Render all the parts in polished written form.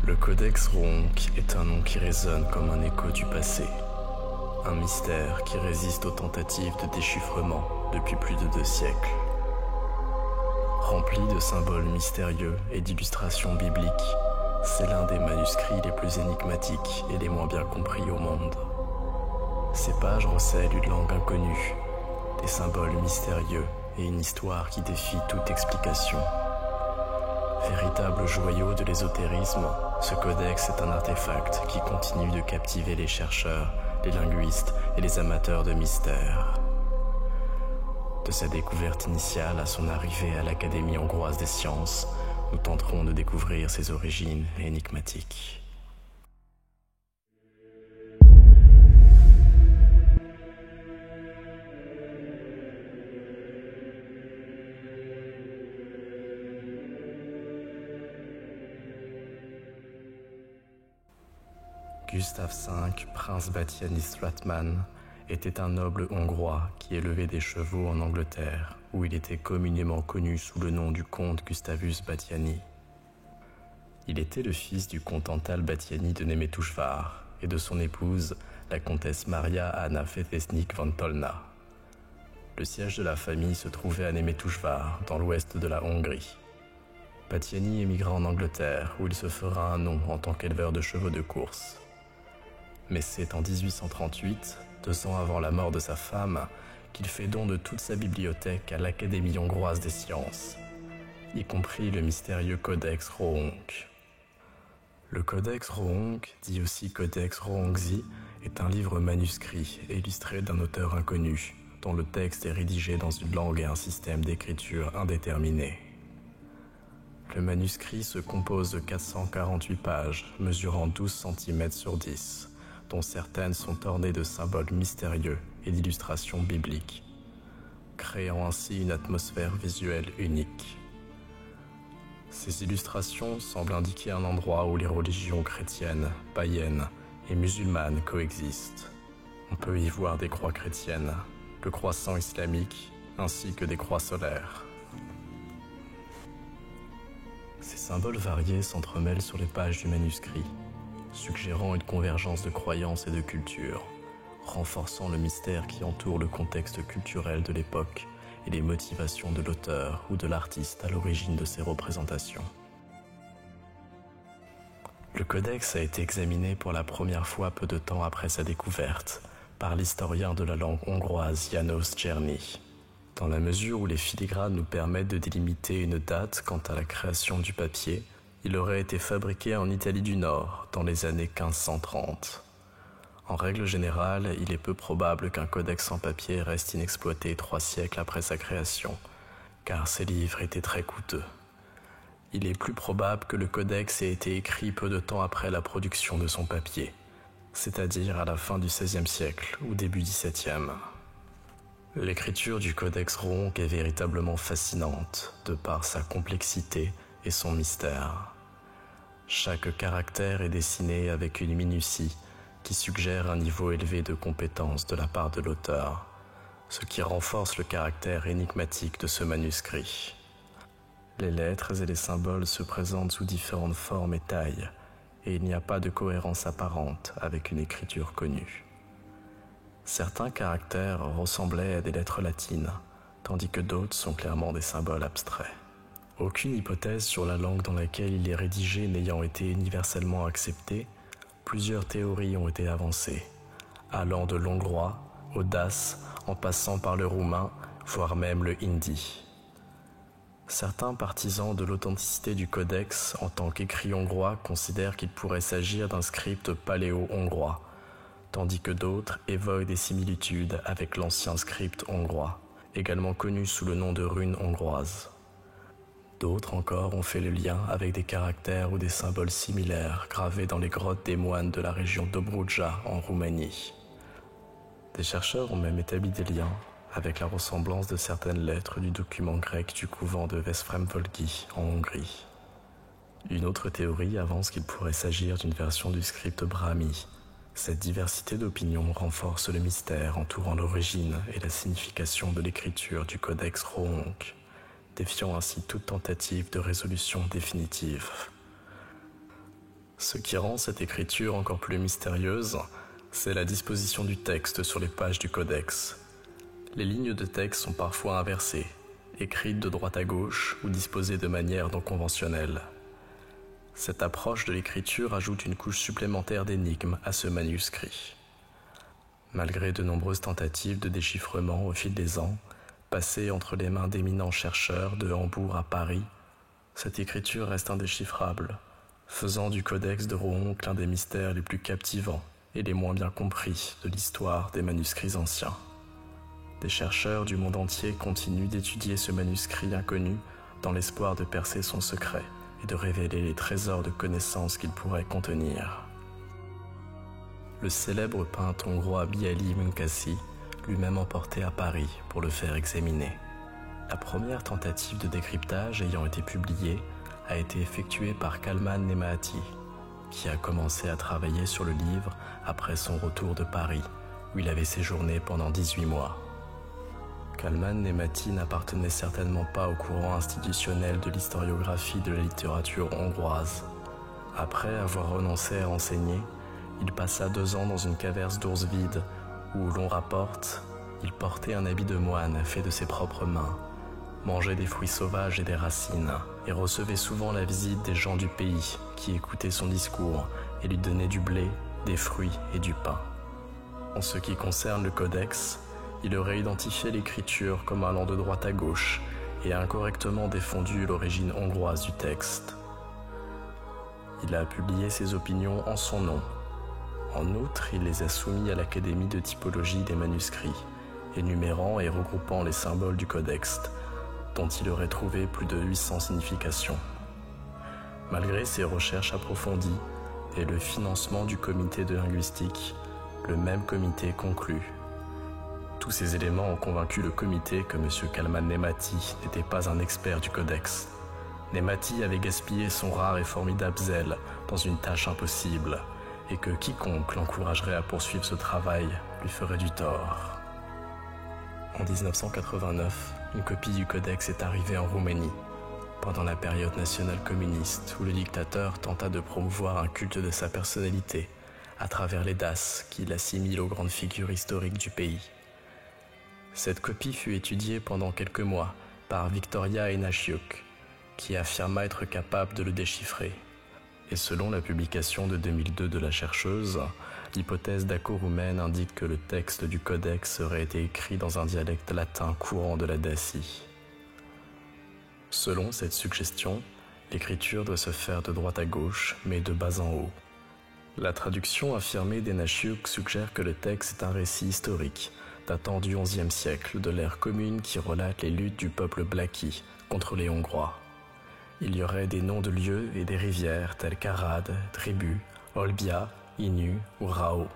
Le Codex Ronc est un nom qui résonne comme un écho du passé. Un mystère qui résiste aux tentatives de déchiffrement depuis plus de 2 siècles. Rempli de symboles mystérieux et d'illustrations bibliques, c'est l'un des manuscrits les plus énigmatiques et les moins bien compris au monde. Ces pages recèlent une langue inconnue, des symboles mystérieux et une histoire qui défie toute explication. Véritable joyau de l'ésotérisme, ce codex est un artefact qui continue de captiver les chercheurs, les linguistes et les amateurs de mystères. De sa découverte initiale à son arrivée à l'Académie hongroise des sciences, nous tenterons de découvrir ses origines énigmatiques. Gustav V, prince Batthyány Stratman, était un noble hongrois qui élevait des chevaux en Angleterre, où il était communément connu sous le nom du comte Gustavus Batthyány. Il était le fils du comte Antal Batthyány de Némétouchvar et de son épouse, la comtesse Maria Anna Fetesnik von Tolna. Le siège de la famille se trouvait à Némétouchvar, dans l'ouest de la Hongrie. Batthyány émigra en Angleterre, où il se fera un nom en tant qu'éleveur de chevaux de course. Mais c'est en 1838, 2 ans avant la mort de sa femme, qu'il fait don de toute sa bibliothèque à l'Académie hongroise des sciences, y compris le mystérieux Codex Ronc. Le Codex Ronc, dit aussi Codex Ronczi, est un livre manuscrit illustré d'un auteur inconnu, dont le texte est rédigé dans une langue et un système d'écriture indéterminé. Le manuscrit se compose de 448 pages, mesurant 12 cm sur 10, dont certaines sont ornées de symboles mystérieux et d'illustrations bibliques, créant ainsi une atmosphère visuelle unique. Ces illustrations semblent indiquer un endroit où les religions chrétiennes, païennes et musulmanes coexistent. On peut y voir des croix chrétiennes, le croissant islamique, ainsi que des croix solaires. Ces symboles variés s'entremêlent sur les pages du manuscrit, suggérant une convergence de croyances et de cultures, renforçant le mystère qui entoure le contexte culturel de l'époque et les motivations de l'auteur ou de l'artiste à l'origine de ces représentations. Le codex a été examiné pour la première fois peu de temps après sa découverte par l'historien de la langue hongroise János Czerny. Dans la mesure où les filigranes nous permettent de délimiter une date quant à la création du papier, il aurait été fabriqué en Italie du Nord dans les années 1530. En règle générale, il est peu probable qu'un codex en papier reste inexploité 3 siècles après sa création, car ces livres étaient très coûteux. Il est plus probable que le codex ait été écrit peu de temps après la production de son papier, c'est-à-dire à la fin du XVIe siècle ou début XVIIe. L'écriture du Codex Ronc est véritablement fascinante, de par sa complexité et son mystère. Chaque caractère est dessiné avec une minutie qui suggère un niveau élevé de compétence de la part de l'auteur, ce qui renforce le caractère énigmatique de ce manuscrit. Les lettres et les symboles se présentent sous différentes formes et tailles, et il n'y a pas de cohérence apparente avec une écriture connue. Certains caractères ressemblaient à des lettres latines, tandis que d'autres sont clairement des symboles abstraits. Aucune hypothèse sur la langue dans laquelle il est rédigé n'ayant été universellement acceptée, plusieurs théories ont été avancées, allant de l'hongrois au dace, en passant par le roumain, voire même le hindi. Certains partisans de l'authenticité du codex en tant qu'écrit hongrois considèrent qu'il pourrait s'agir d'un script paléo-hongrois, tandis que d'autres évoquent des similitudes avec l'ancien script hongrois, également connu sous le nom de runes hongroises. D'autres encore ont fait le lien avec des caractères ou des symboles similaires gravés dans les grottes des moines de la région d'Obruja en Roumanie. Des chercheurs ont même établi des liens avec la ressemblance de certaines lettres du document grec du couvent de Veszprém-Volgy en Hongrie. Une autre théorie avance qu'il pourrait s'agir d'une version du script brahmi. Cette diversité d'opinions renforce le mystère entourant l'origine et la signification de l'écriture du Codex Ronc, défiant ainsi toute tentative de résolution définitive. Ce qui rend cette écriture encore plus mystérieuse, c'est la disposition du texte sur les pages du codex. Les lignes de texte sont parfois inversées, écrites de droite à gauche ou disposées de manière non conventionnelle. Cette approche de l'écriture ajoute une couche supplémentaire d'énigmes à ce manuscrit. Malgré de nombreuses tentatives de déchiffrement au fil des ans, passées entre les mains d'éminents chercheurs de Hambourg à Paris, cette écriture reste indéchiffrable, faisant du codex de Rohan l'un des mystères les plus captivants et les moins bien compris de l'histoire des manuscrits anciens. Des chercheurs du monde entier continuent d'étudier ce manuscrit inconnu dans l'espoir de percer son secret et de révéler les trésors de connaissances qu'il pourrait contenir. Le célèbre peintre hongrois Biali Munkácsy, lui-même emporté à Paris pour le faire examiner. La première tentative de décryptage ayant été publiée a été effectuée par Kalman Nemaaty, qui a commencé à travailler sur le livre après son retour de Paris, où il avait séjourné pendant 18 mois. Kalman Nemaaty n'appartenait certainement pas au courant institutionnel de l'historiographie de la littérature hongroise. Après avoir renoncé à enseigner, il passa 2 ans dans une caverne d'ours vide où, l'on rapporte, il portait un habit de moine fait de ses propres mains, mangeait des fruits sauvages et des racines, et recevait souvent la visite des gens du pays qui écoutaient son discours et lui donnaient du blé, des fruits et du pain. En ce qui concerne le codex, il aurait identifié l'écriture comme allant de droite à gauche et a incorrectement défendu l'origine hongroise du texte. Il a publié ses opinions en son nom. En outre, il les a soumis à l'Académie de typologie des manuscrits, énumérant et regroupant les symboles du codex, dont il aurait trouvé plus de 800 significations. Malgré ses recherches approfondies et le financement du comité de linguistique, le même comité conclut. Tous ces éléments ont convaincu le comité que M. Kalman Nemaaty n'était pas un expert du codex. Nemaaty avait gaspillé son rare et formidable zèle dans une tâche impossible, et que quiconque l'encouragerait à poursuivre ce travail lui ferait du tort. En 1989, une copie du codex est arrivée en Roumanie, pendant la période nationale communiste où le dictateur tenta de promouvoir un culte de sa personnalité à travers les dasses qu'il assimile aux grandes figures historiques du pays. Cette copie fut étudiée pendant quelques mois par Victoria Enachiuk, qui affirma être capable de le déchiffrer. Et selon la publication de 2002 de la chercheuse, l'hypothèse daco-roumaine indique que le texte du codex aurait été écrit dans un dialecte latin courant de la Dacie. Selon cette suggestion, l'écriture doit se faire de droite à gauche, mais de bas en haut. La traduction affirmée d'Enachiuk suggère que le texte est un récit historique, datant du XIe siècle, de l'ère commune qui relate les luttes du peuple blaki contre les Hongrois. Il y aurait des noms de lieux et des rivières tels qu'Arad, Tribu, Olbia, Inu ou Rao.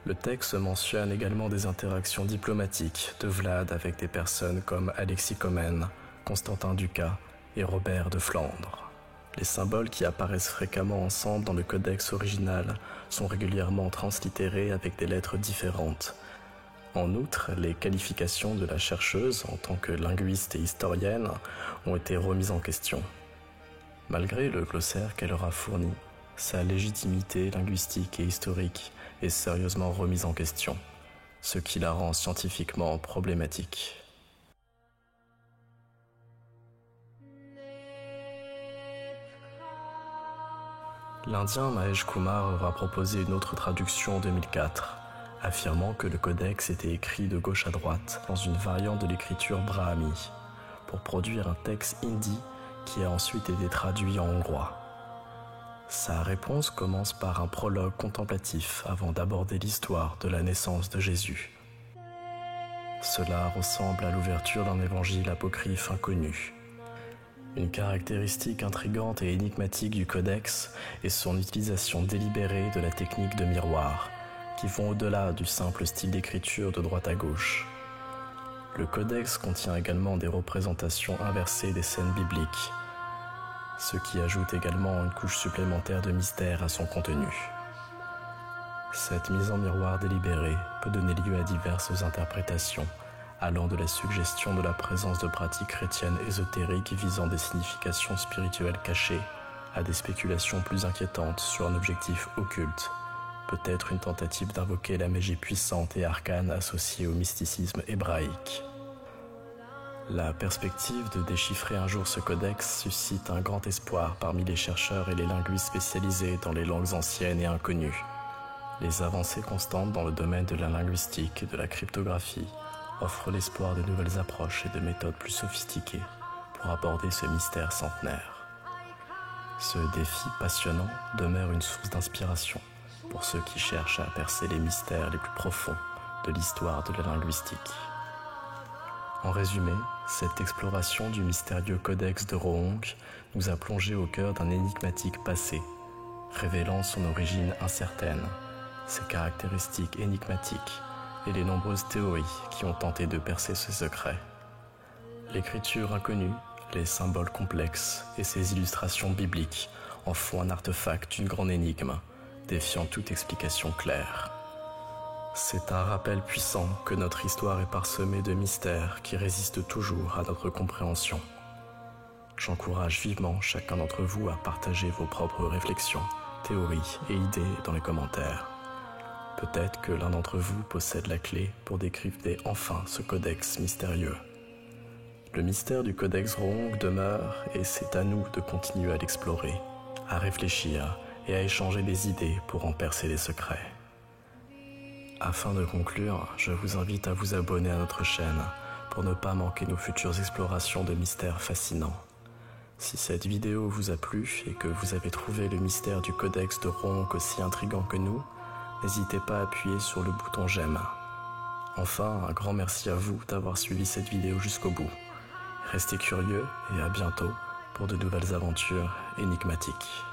Le texte mentionne également des interactions diplomatiques de Vlad avec des personnes comme Alexis Comnène, Constantin Ducas et Robert de Flandre. Les symboles qui apparaissent fréquemment ensemble dans le codex original sont régulièrement translittérés avec des lettres différentes. En outre, les qualifications de la chercheuse en tant que linguiste et historienne ont été remises en question. Malgré le glossaire qu'elle aura fourni, sa légitimité linguistique et historique est sérieusement remise en question, ce qui la rend scientifiquement problématique. L'Indien Mahesh Kumar aura proposé une autre traduction en 2004, affirmant que le codex était écrit de gauche à droite dans une variante de l'écriture brahmi, pour produire un texte hindi qui a ensuite été traduit en hongrois. Sa réponse commence par un prologue contemplatif avant d'aborder l'histoire de la naissance de Jésus. Cela ressemble à l'ouverture d'un évangile apocryphe inconnu. Une caractéristique intrigante et énigmatique du codex est son utilisation délibérée de la technique de miroir, qui vont au-delà du simple style d'écriture de droite à gauche. Le codex contient également des représentations inversées des scènes bibliques, ce qui ajoute également une couche supplémentaire de mystère à son contenu. Cette mise en miroir délibérée peut donner lieu à diverses interprétations, allant de la suggestion de la présence de pratiques chrétiennes ésotériques visant des significations spirituelles cachées, à des spéculations plus inquiétantes sur un objectif occulte, peut-être une tentative d'invoquer la magie puissante et arcane associée au mysticisme hébraïque. La perspective de déchiffrer un jour ce codex suscite un grand espoir parmi les chercheurs et les linguistes spécialisés dans les langues anciennes et inconnues. Les avancées constantes dans le domaine de la linguistique et de la cryptographie offrent l'espoir de nouvelles approches et de méthodes plus sophistiquées pour aborder ce mystère centenaire. Ce défi passionnant demeure une source d'inspiration pour ceux qui cherchent à percer les mystères les plus profonds de l'histoire de la linguistique. En résumé, cette exploration du mystérieux codex de Rohong nous a plongé au cœur d'un énigmatique passé, révélant son origine incertaine, ses caractéristiques énigmatiques et les nombreuses théories qui ont tenté de percer ce secret. L'écriture inconnue, les symboles complexes et ses illustrations bibliques en font un artefact d'une grande énigme, défiant toute explication claire. C'est un rappel puissant que notre histoire est parsemée de mystères qui résistent toujours à notre compréhension. J'encourage vivement chacun d'entre vous à partager vos propres réflexions, théories et idées dans les commentaires. Peut-être que l'un d'entre vous possède la clé pour décrypter enfin ce codex mystérieux. Le mystère du codex Rohong demeure et c'est à nous de continuer à l'explorer, à réfléchir et à échanger des idées pour en percer les secrets. Afin de conclure, je vous invite à vous abonner à notre chaîne pour ne pas manquer nos futures explorations de mystères fascinants. Si cette vidéo vous a plu et que vous avez trouvé le mystère du codex de Rohong aussi intriguant que nous, n'hésitez pas à appuyer sur le bouton j'aime. Enfin, un grand merci à vous d'avoir suivi cette vidéo jusqu'au bout. Restez curieux et à bientôt pour de nouvelles aventures énigmatiques.